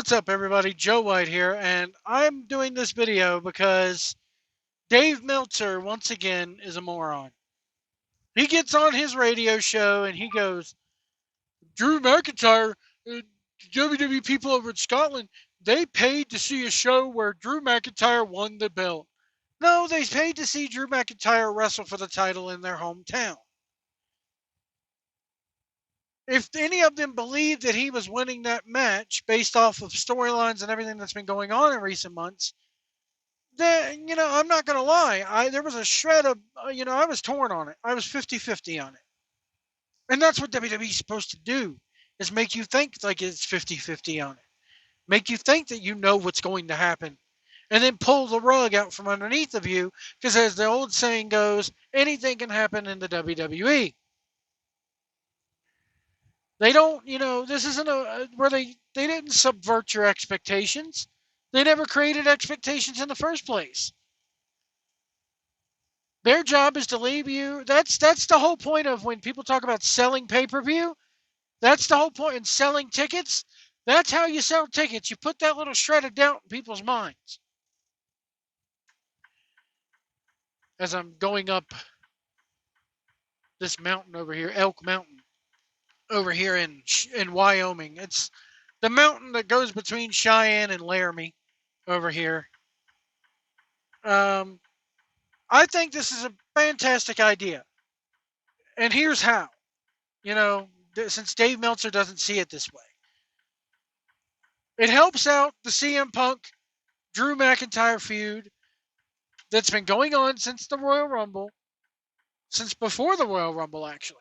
What's up, everybody? Joe White here, and I'm doing this video because Dave Meltzer, once again, is a moron. He gets on his radio show and he goes, Drew McIntyre, WWE people over in Scotland, they paid to see a show where Drew McIntyre won the belt. No, they paid to see Drew McIntyre wrestle for the title in their hometown. If any of them believed that he was winning that match based off of storylines and everything that's been going on in recent months, then, I'm not going to lie. There was a shred of, I was torn on it. I was 50-50 on it. And that's what WWE is supposed to do, is make you think like it's 50-50 on it. Make you think that you know what's going to happen. And then pull the rug out from underneath of you, because as the old saying goes, anything can happen in the WWE. They don't, this isn't where they didn't subvert your expectations. They never created expectations in the first place. Their job is to leave you. That's the whole point of when people talk about selling pay-per-view. That's the whole point in selling tickets. That's how you sell tickets. You put that little shred of doubt in people's minds. As I'm going up this mountain over here, Elk Mountain, over here in Wyoming. It's the mountain that goes between Cheyenne and Laramie over here. I think this is a fantastic idea. And here's how. Since Dave Meltzer doesn't see it this way. It helps out the CM Punk Drew McIntyre feud that's been going on since the Royal Rumble. Since before the Royal Rumble, actually.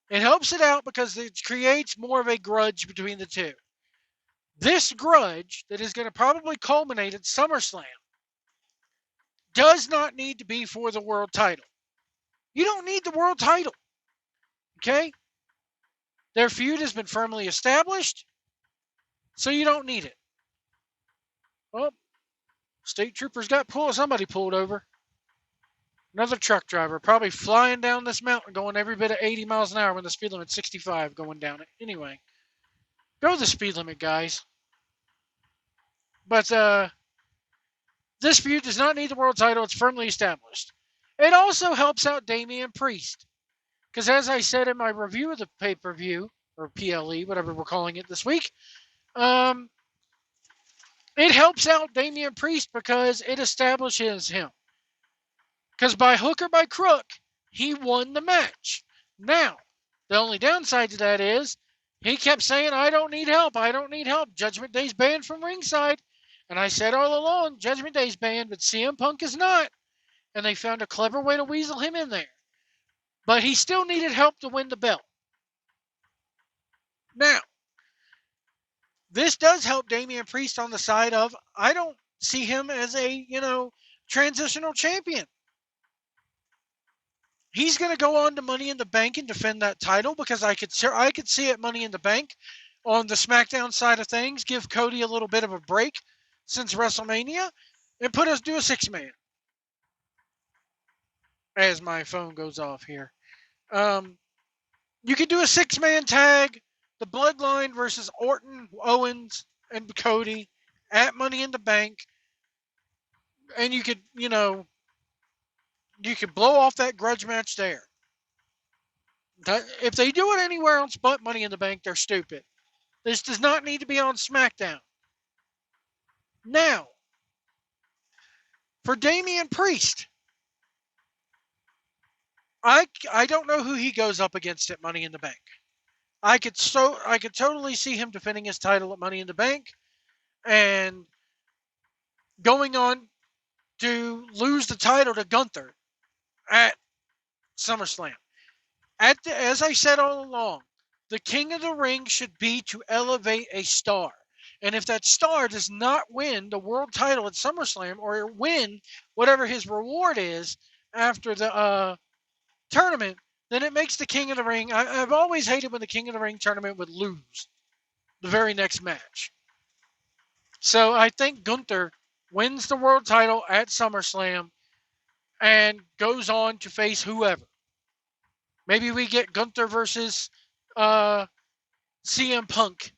It helps it out because it creates more of a grudge between the two. This grudge that is going to probably culminate at SummerSlam does not need to be for the world title. You don't need the world title. Okay? Their feud has been firmly established, so you don't need it. Well, state troopers got pulled. Somebody pulled over. Another truck driver, probably flying down this mountain, going every bit of 80 miles an hour when the speed limit's 65 going down it. Anyway, go the speed limit, guys. But this feud does not need the world title. It's firmly established. It also helps out Damian Priest. Because as I said in my review of the pay-per-view, or PLE, whatever we're calling it this week, it helps out Damian Priest because it establishes him. Because by hook or by crook, he won the match. Now, the only downside to that is he kept saying, I don't need help. I don't need help. Judgment Day's banned from ringside. And I said all along, Judgment Day's banned, but CM Punk is not. And they found a clever way to weasel him in there. But he still needed help to win the belt. Now, this does help Damian Priest on the side of, I don't see him as a, transitional champion. He's going to go on to Money in the Bank and defend that title because I could see it Money in the Bank on the SmackDown side of things, give Cody a little bit of a break since WrestleMania, and put us do a 6-man. As my phone goes off here. You could do a 6-man tag, the Bloodline versus Orton, Owens, and Cody at Money in the Bank. And you could, you could blow off that grudge match there. If they do it anywhere else but Money in the Bank, they're stupid. This does not need to be on SmackDown. Now, for Damian Priest, I don't know who he goes up against at Money in the Bank. I could totally see him defending his title at Money in the Bank and going on to lose the title to Gunther at SummerSlam. As I said all along, the King of the Ring should be to elevate a star. And if that star does not win the world title at SummerSlam or win whatever his reward is after the tournament, then it makes the King of the Ring. I've always hated when the King of the Ring tournament would lose the very next match. So I think Gunther wins the world title at SummerSlam and goes on to face whoever. Maybe we get Gunther versus CM Punk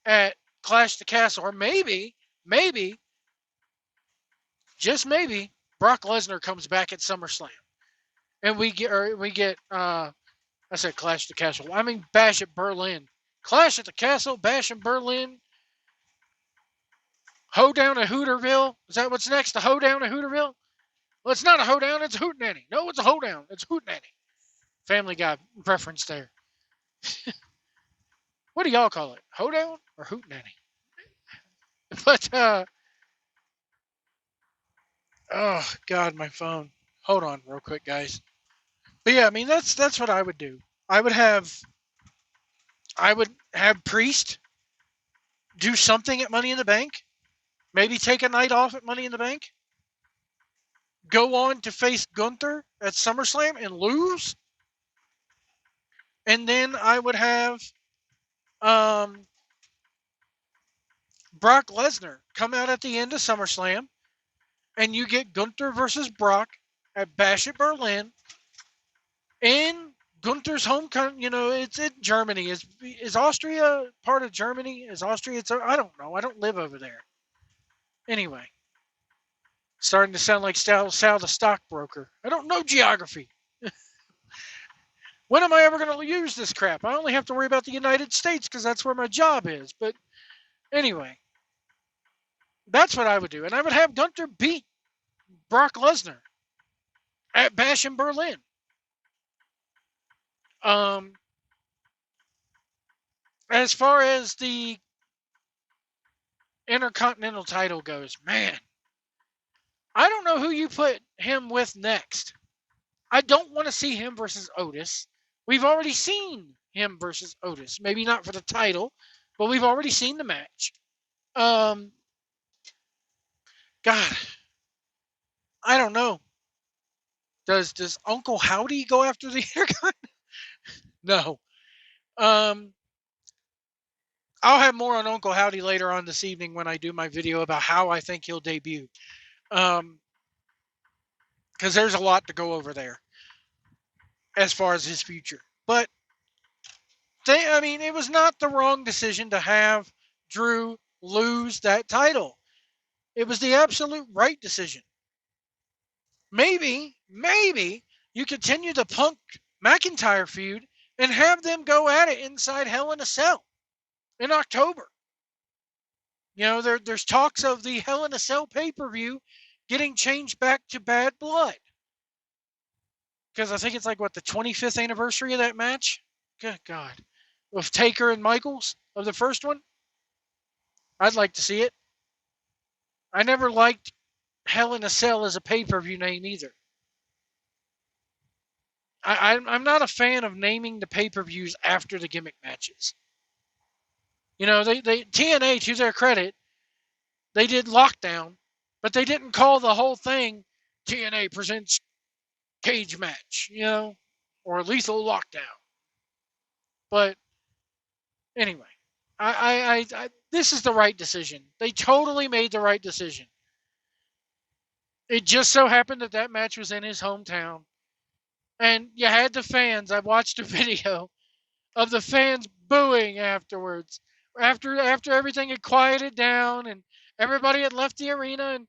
at Clash the Castle, or maybe, just maybe, Brock Lesnar comes back at SummerSlam, and I said Clash the Castle. I mean Bash at Berlin. Clash at the Castle, Bash in Berlin, Hoedown at Hooterville. Is that what's next? The Hoedown at Hooterville? Well, it's not a hoedown, it's a hootenanny. No, it's a hoedown, it's a hootenanny. Family Guy reference there. What do y'all call it? Hoedown or hootenanny? But oh God, my phone. Hold on, real quick, guys. But yeah, I mean that's what I would do. I would have Priest do something at Money in the Bank. Maybe take a night off at Money in the Bank. Go on to face Gunther at SummerSlam and lose. And then I would have Brock Lesnar come out at the end of SummerSlam, and you get Gunther versus Brock at Bash at Berlin in Gunther's home country. It's in Germany. Is Austria part of Germany? Is Austria? I don't know. I don't live over there. Anyway, starting to sound like Sal the stockbroker. I don't know geography. When am I ever going to use this crap? I only have to worry about the United States because that's where my job is. But anyway, that's what I would do. And I would have Gunther beat Brock Lesnar at Bash in Berlin. As far as the Intercontinental title goes, man, I don't know who you put him with next. I don't want to see him versus Otis. We've already seen him versus Otis. Maybe not for the title, but we've already seen the match. God, I don't know. Does Uncle Howdy go after the Intercontinental? No. I'll have more on Uncle Howdy later on this evening when I do my video about how I think he'll debut. Because there's a lot to go over there as far as his future. But it was not the wrong decision to have Drew lose that title. It was the absolute right decision. Maybe you continue the Punk McIntyre feud and have them go at it inside Hell in a Cell in October. There's talks of the Hell in a Cell pay-per-view getting changed back to Bad Blood. Because I think it's the 25th anniversary of that match? Good God. With Taker and Michaels of the first one? I'd like to see it. I never liked Hell in a Cell as a pay-per-view name either. I'm not a fan of naming the pay-per-views after the gimmick matches. They TNA, to their credit, they did Lockdown, but they didn't call the whole thing TNA presents Cage Match, or Lethal Lockdown. But anyway, I this is the right decision. They totally made the right decision. It just so happened that match was in his hometown. And you had the fans. I watched a video of the fans booing afterwards. After everything had quieted down and everybody had left the arena, and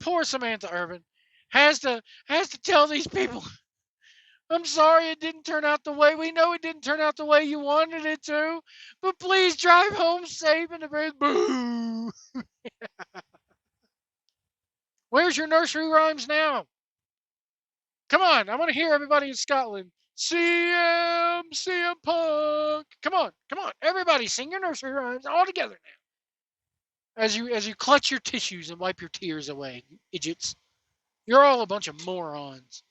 poor Samantha Irvin, has to tell these people, I'm sorry it didn't turn out the way. We know it didn't turn out the way you wanted it to, but please drive home safe. And the fans, boo. Where's your nursery rhymes now? Come on, I want to hear everybody in Scotland. CM Punk. Come on. Everybody sing your nursery rhymes all together now. As you clutch your tissues and wipe your tears away, you idiots. You're all a bunch of morons.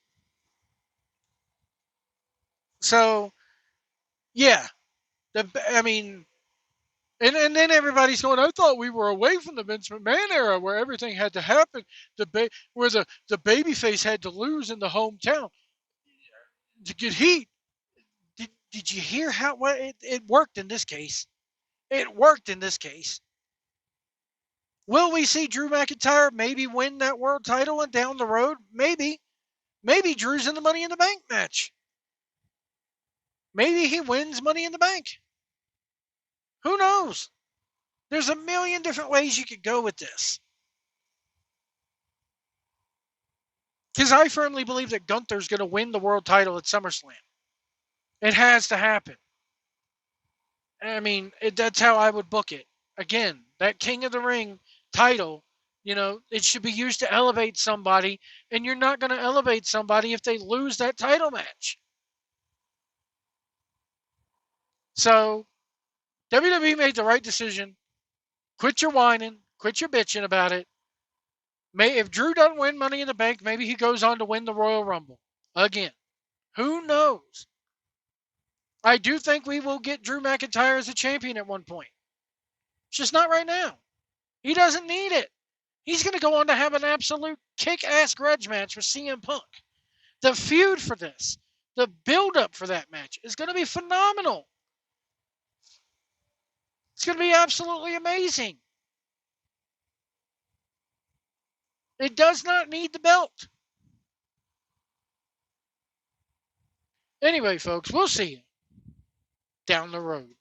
So, yeah. And then everybody's going, I thought we were away from the Vince McMahon era where everything had to happen, where the babyface had to lose in the hometown to get heat. Did you hear how it worked in this case? It worked in this case. Will we see Drew McIntyre maybe win that world title and down the road? Maybe. Maybe Drew's in the Money in the Bank match. Maybe he wins Money in the Bank. Who knows? There's a million different ways you could go with this. Because I firmly believe that Gunther's going to win the world title at SummerSlam. It has to happen. I mean, that's how I would book it. Again, that King of the Ring title, it should be used to elevate somebody, and you're not going to elevate somebody if they lose that title match. So, WWE made the right decision. Quit your whining. Quit your bitching about it. If Drew doesn't win Money in the Bank, maybe he goes on to win the Royal Rumble again. Who knows? I do think we will get Drew McIntyre as a champion at one point. It's just not right now. He doesn't need it. He's going to go on to have an absolute kick-ass grudge match with CM Punk. The feud for this, the build-up for that match is going to be phenomenal. It's going to be absolutely amazing. It does not need the belt. Anyway, folks, we'll see you down the road.